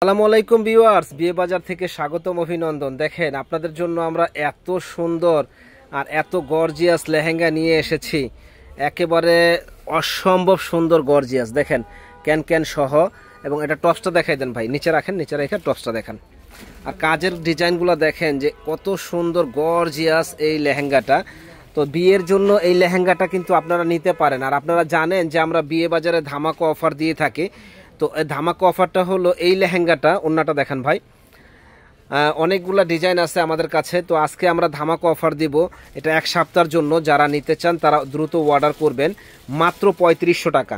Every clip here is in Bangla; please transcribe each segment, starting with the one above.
আসসালামু আলাইকুম ভিউয়ার্স, বিয়ে বাজার থেকে স্বাগতম, অভিনন্দন। দেখেন আপনাদের জন্য আমরা এত সুন্দর আর এত গর্জিয়াস লেহেঙ্গা নিয়ে এসেছি, একেবারে অসম্ভব সুন্দর গর্জিয়াস। দেখেন ক্যান ক্যান সহ, এবং এটা টপসটা দেখাই দেন ভাই, নিচে রাখেন, নিচে রেখে টপসটা দেখান। আর কাজের ডিজাইনগুলো দেখেন যে কত সুন্দর গর্জিয়াস এই লেহেঙ্গাটা। তো বিয়ের জন্য এই লেহেঙ্গাটা কিন্তু আপনারা নিতে পারেন। আর আপনারা জানেন যে আমরা বিয়ে বাজারে ধামাকা অফার দিয়ে থাকি। তো এই ধামাকা অফারটা হলো এই লেহেঙ্গাটা। ওন্নাটা দেখেন ভাই, অনেকগুলা ডিজাইন আছে আমাদের কাছে। তো আজকে আমরা ধামাকা অফার দিব, এটা এক সপ্তাহের জন্য। যারা নিতে চান তারা দ্রুত অর্ডার করবেন, মাত্র 3500 টাকা।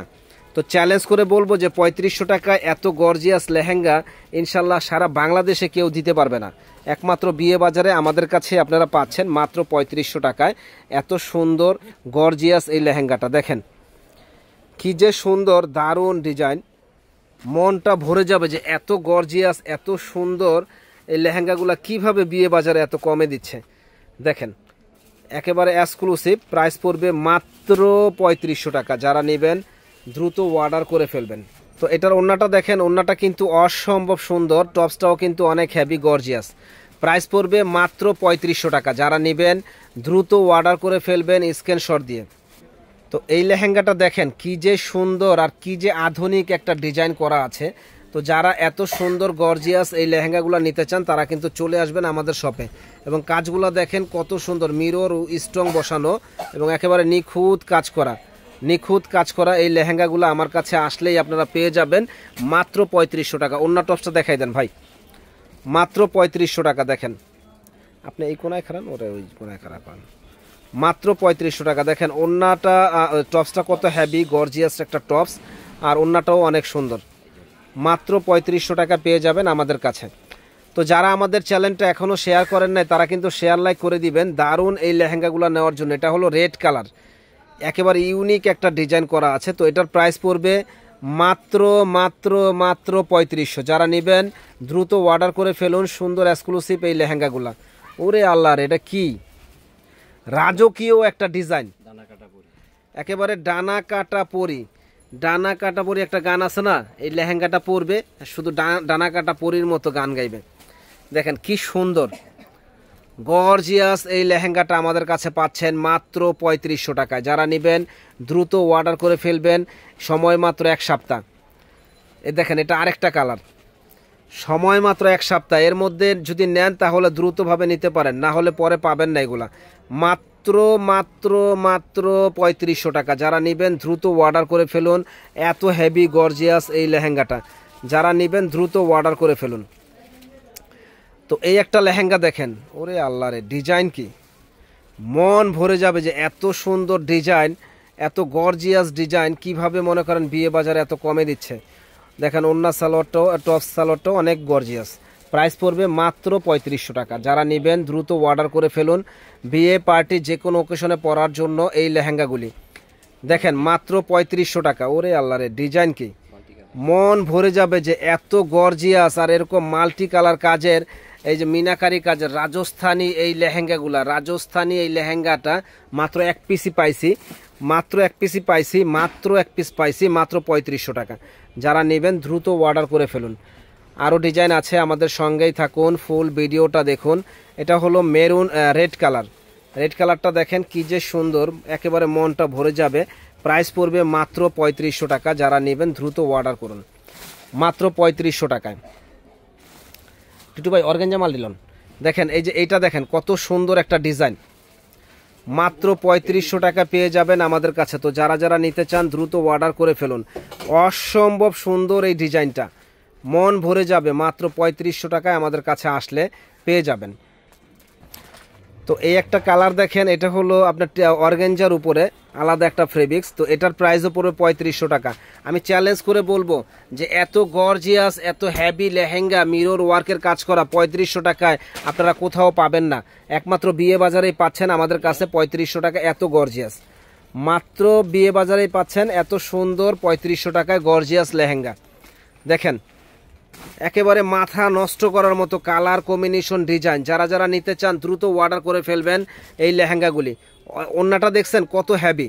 তো চ্যালেঞ্জ করে বলবো যে 3500 টাকায় এত গর্জিয়াস লেহেঙ্গা ইনশাল্লাহ সারা বাংলাদেশে কেউ দিতে পারবে না। একমাত্র বিয়ে বাজারে আমাদের কাছে আপনারা পাচ্ছেন মাত্র 3500 টাকায় এত সুন্দর গর্জিয়াস এই লেহেঙ্গাটা। দেখেন কি যে সুন্দর, দারুণ ডিজাইন, মনটা ভরে যাবে যে এত গর্জিয়াস এত সুন্দর এই লেহেঙ্গাগুলো কিভাবে বিয়ে বাজারে এত কমে দিচ্ছে। দেখেন একেবারে এক্সক্লুসিভ, প্রাইস পড়বে মাত্র 3500 টাকা। যারা নেবেন দ্রুত অর্ডার করে ফেলবেন। তো এটার ওন্নাটা দেখেন, ওন্নাটা কিন্তু অসম্ভব সুন্দর, টপসটাও কিন্তু অনেক হেভি গর্জিয়াস। প্রাইস পড়বে মাত্র 3500 টাকা। যারা নেবেন দ্রুত অর্ডার করে ফেলবেন স্ক্রিনশট দিয়ে। তো এই লেহেঙ্গাটা দেখেন কি যে সুন্দর আর কি যে আধুনিক একটা ডিজাইন করা আছে। তো যারা এত সুন্দর গর্জিয়াস এই লেহেঙ্গাগুলো নিতে চান তারা কিন্তু চলে আসবেন আমাদের শপে। এবং কাজগুলো দেখেন কত সুন্দর, মিরর ও স্ট্রং বসানো এবং একেবারে নিখুঁত কাজ করা, নিখুঁত কাজ করা এই লেহেঙ্গাগুলো আমার কাছে আসলেই আপনারা পেয়ে যাবেন মাত্র 3500 টাকা। অন্য টপসটা দেখাই দেন ভাই, মাত্র 3500 টাকা। দেখেন আপনি এই কোনায় খারান, ওরা ওই কোনায় খারাপ পান, মাত্র 3500 টাকা। দেখেন ওন্নাটা, টপসটা কত হেভি গর্জিয়াস একটা টপস, আর ওন্নাটাও অনেক সুন্দর। মাত্র 3500 টাকা পেয়ে যাবেন আমাদের কাছে। তো যারা আমাদের চ্যানেলটা এখনও শেয়ার করেন নাই তারা কিন্তু শেয়ার লাইক করে দিবেন দারুণ এই লেহেঙ্গাগুলো নেওয়ার জন্য। এটা হলো রেড কালার, একেবারে ইউনিক একটা ডিজাইন করা আছে। তো এটার প্রাইস পড়বে মাত্র মাত্র মাত্র 3500। যারা নেবেন দ্রুত অর্ডার করে ফেলুন সুন্দর এক্সক্লুসিভ এই লেহেঙ্গাগুলা। ওরে আল্লাহর, এটা কি রাজকীয় একটা ডিজাইন, একেবারে ডানা কাটা পরি। ডানা কাটা পরি একটা গান আছে না, এই লেহেঙ্গাটা পরবে শুধু ডানা কাটা পরির মতো গান গাইবে। দেখেন কি সুন্দর গর্জিয়াস এই লেহেঙ্গাটা আমাদের কাছে পাচ্ছেন মাত্র 3500 টাকায়। যারা নেবেন দ্রুত অর্ডার করে ফেলবেন, সময় মাত্র এক সপ্তাহ। এই দেখেন এটা আরেকটা কালার, সময় মাত্র এক সপ্তাহ। এর মধ্যে যদি নেন তাহলে দ্রুতভাবে নিতে পারেন, না হলে পরে পাবেন না এগুলা। মাত্র মাত্র মাত্র 3500 টাকা। যারা নেবেন দ্রুত অর্ডার করে ফেলুন এত হেভি গর্জিয়াস এই লেহেঙ্গাটা। যারা নেবেন দ্রুত অর্ডার করে ফেলুন। তো এই একটা লেহেঙ্গা দেখেন, ওরে আল্লাহ রে, ডিজাইন কি মন ভরে যাবে যে এত সুন্দর ডিজাইন, এত গর্জিয়াস ডিজাইন কিভাবে মনে করেন বিয়ে বাজারে এত কমে দিচ্ছে। দেখেন ওন্না সালোয়ারটাও, টপ সালোয়ারটাও অনেক গর্জিয়াস। প্রাইস পড়বে মাত্র 3500 টাকা। যারা নেবেন দ্রুত অর্ডার করে ফেলুন বিয়ে পার্টি যে কোনো ওকেশনে পরার জন্য এই লেহেঙ্গাগুলি। দেখেন মাত্র 3500 টাকা। ওরে আল্লাহ রে, ডিজাইন কি মন ভরে যাবে যে এত গর্জিয়াস আর এরকম মাল্টি কালার কাজের, এই যে মিনাকারি কাজের রাজস্থানী এই লেহেঙ্গাগুলা। রাজস্থানী এই লেহেঙ্গাটা মাত্র এক পিসই পাইছি, মাত্র এক পিসই পাইছি, মাত্র এক পিস পাইছি, মাত্র 3500 টাকা। যারা নেবেন দ্রুত অর্ডার করে ফেলুন। আরও ডিজাইন আছে, আমাদের সঙ্গেই থাকুন, ফুল ভিডিওটা দেখুন। এটা হলো মেরুন রেড কালার, রেড কালারটা দেখেন কি যে সুন্দর, একেবারে মনটা ভরে যাবে। প্রাইস পড়বে মাত্র 3500 টাকা। যারা নেবেন দ্রুত অর্ডার করুন মাত্র 3500 টাকায়। টিটু ভাই অর্গানজা মাল দিলেন। দেখেন এই যে এইটা দেখেন কত সুন্দর একটা ডিজাইন, মাত্র 3500 টাকা পেয়ে যাবেন আমাদের কাছে। তো যারা যারা নিতে চান দ্রুত অর্ডার করে ফেলুন। অসম্ভব সুন্দর এই ডিজাইনটা, মন ভরে যাবে। মাত্র 3500 টাকায় আমাদের কাছে আসলে পেয়ে যাবেন। তো এই একটা কালার দেখেন, এটা হলো আপনার অর্গানজার উপরে আলাদা একটা ফেব্রিক্স। তো এটার প্রাইসও পড়বে 3500 টাকা। আমি চ্যালেঞ্জ করে বলবো যে এত গর্জিয়াস এত হেভি লেহেঙ্গা মিরর ওয়ার্কের কাজ করা 3500 টাকায় আপনারা কোথাও পাবেন না, একমাত্র বিয়ে বাজারেই পাচ্ছেন আমাদের কাছে 3500 টাকা। এত গর্জিয়াস মাত্র বিয়ে বাজারেই পাচ্ছেন এত সুন্দর 3500 টাকায় গর্জিয়াস লেহেঙ্গা। দেখেন একেবারে মাথা নষ্ট করার মতো কালার কম্বিনেশন ডিজাইন। যারা যারা নিতে চান দ্রুত অর্ডার করে ফেলবেন এই লেহেঙ্গাগুলি। ওন্নাটা দেখছেন কত হেভি,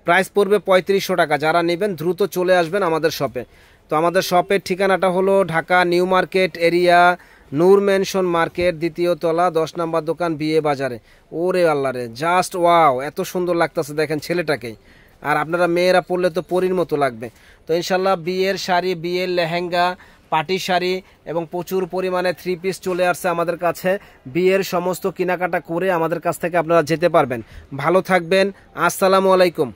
প্রাইস পড়বে 3500 টাকা। যারা নেবেন দ্রুত চলে আসবেন আমাদের শপে। তো আমাদের শপের ঠিকানাটা হলো ঢাকা নিউ মার্কেট এরিয়া, নূর ম্যানশন মার্কেট, 2য় তলা, 10 নম্বর দোকান, বিয়ে বাজারে। ওরে আল্লাহ রে, জাস্ট ওয়াও, এত সুন্দর লাগতেছে দেখেন ছেলেটাকেই। আর আপনারা মেয়েরা পরলে তো পরীর মতো লাগবে। তো ইনশাল্লাহ বিয়ের শাড়ি, বিয়ের লেহেঙ্গা, পাটি শাড়ি এবং প্রচুর পরিমাণে 3 পিস চলে আসছে আমাদের কাছে। বিয়ের সমস্ত কেনাকাটা করে আমাদের কাছ থেকে আপনারা যেতে পারবেন। ভালো থাকবেন, আসসালামু আলাইকুম।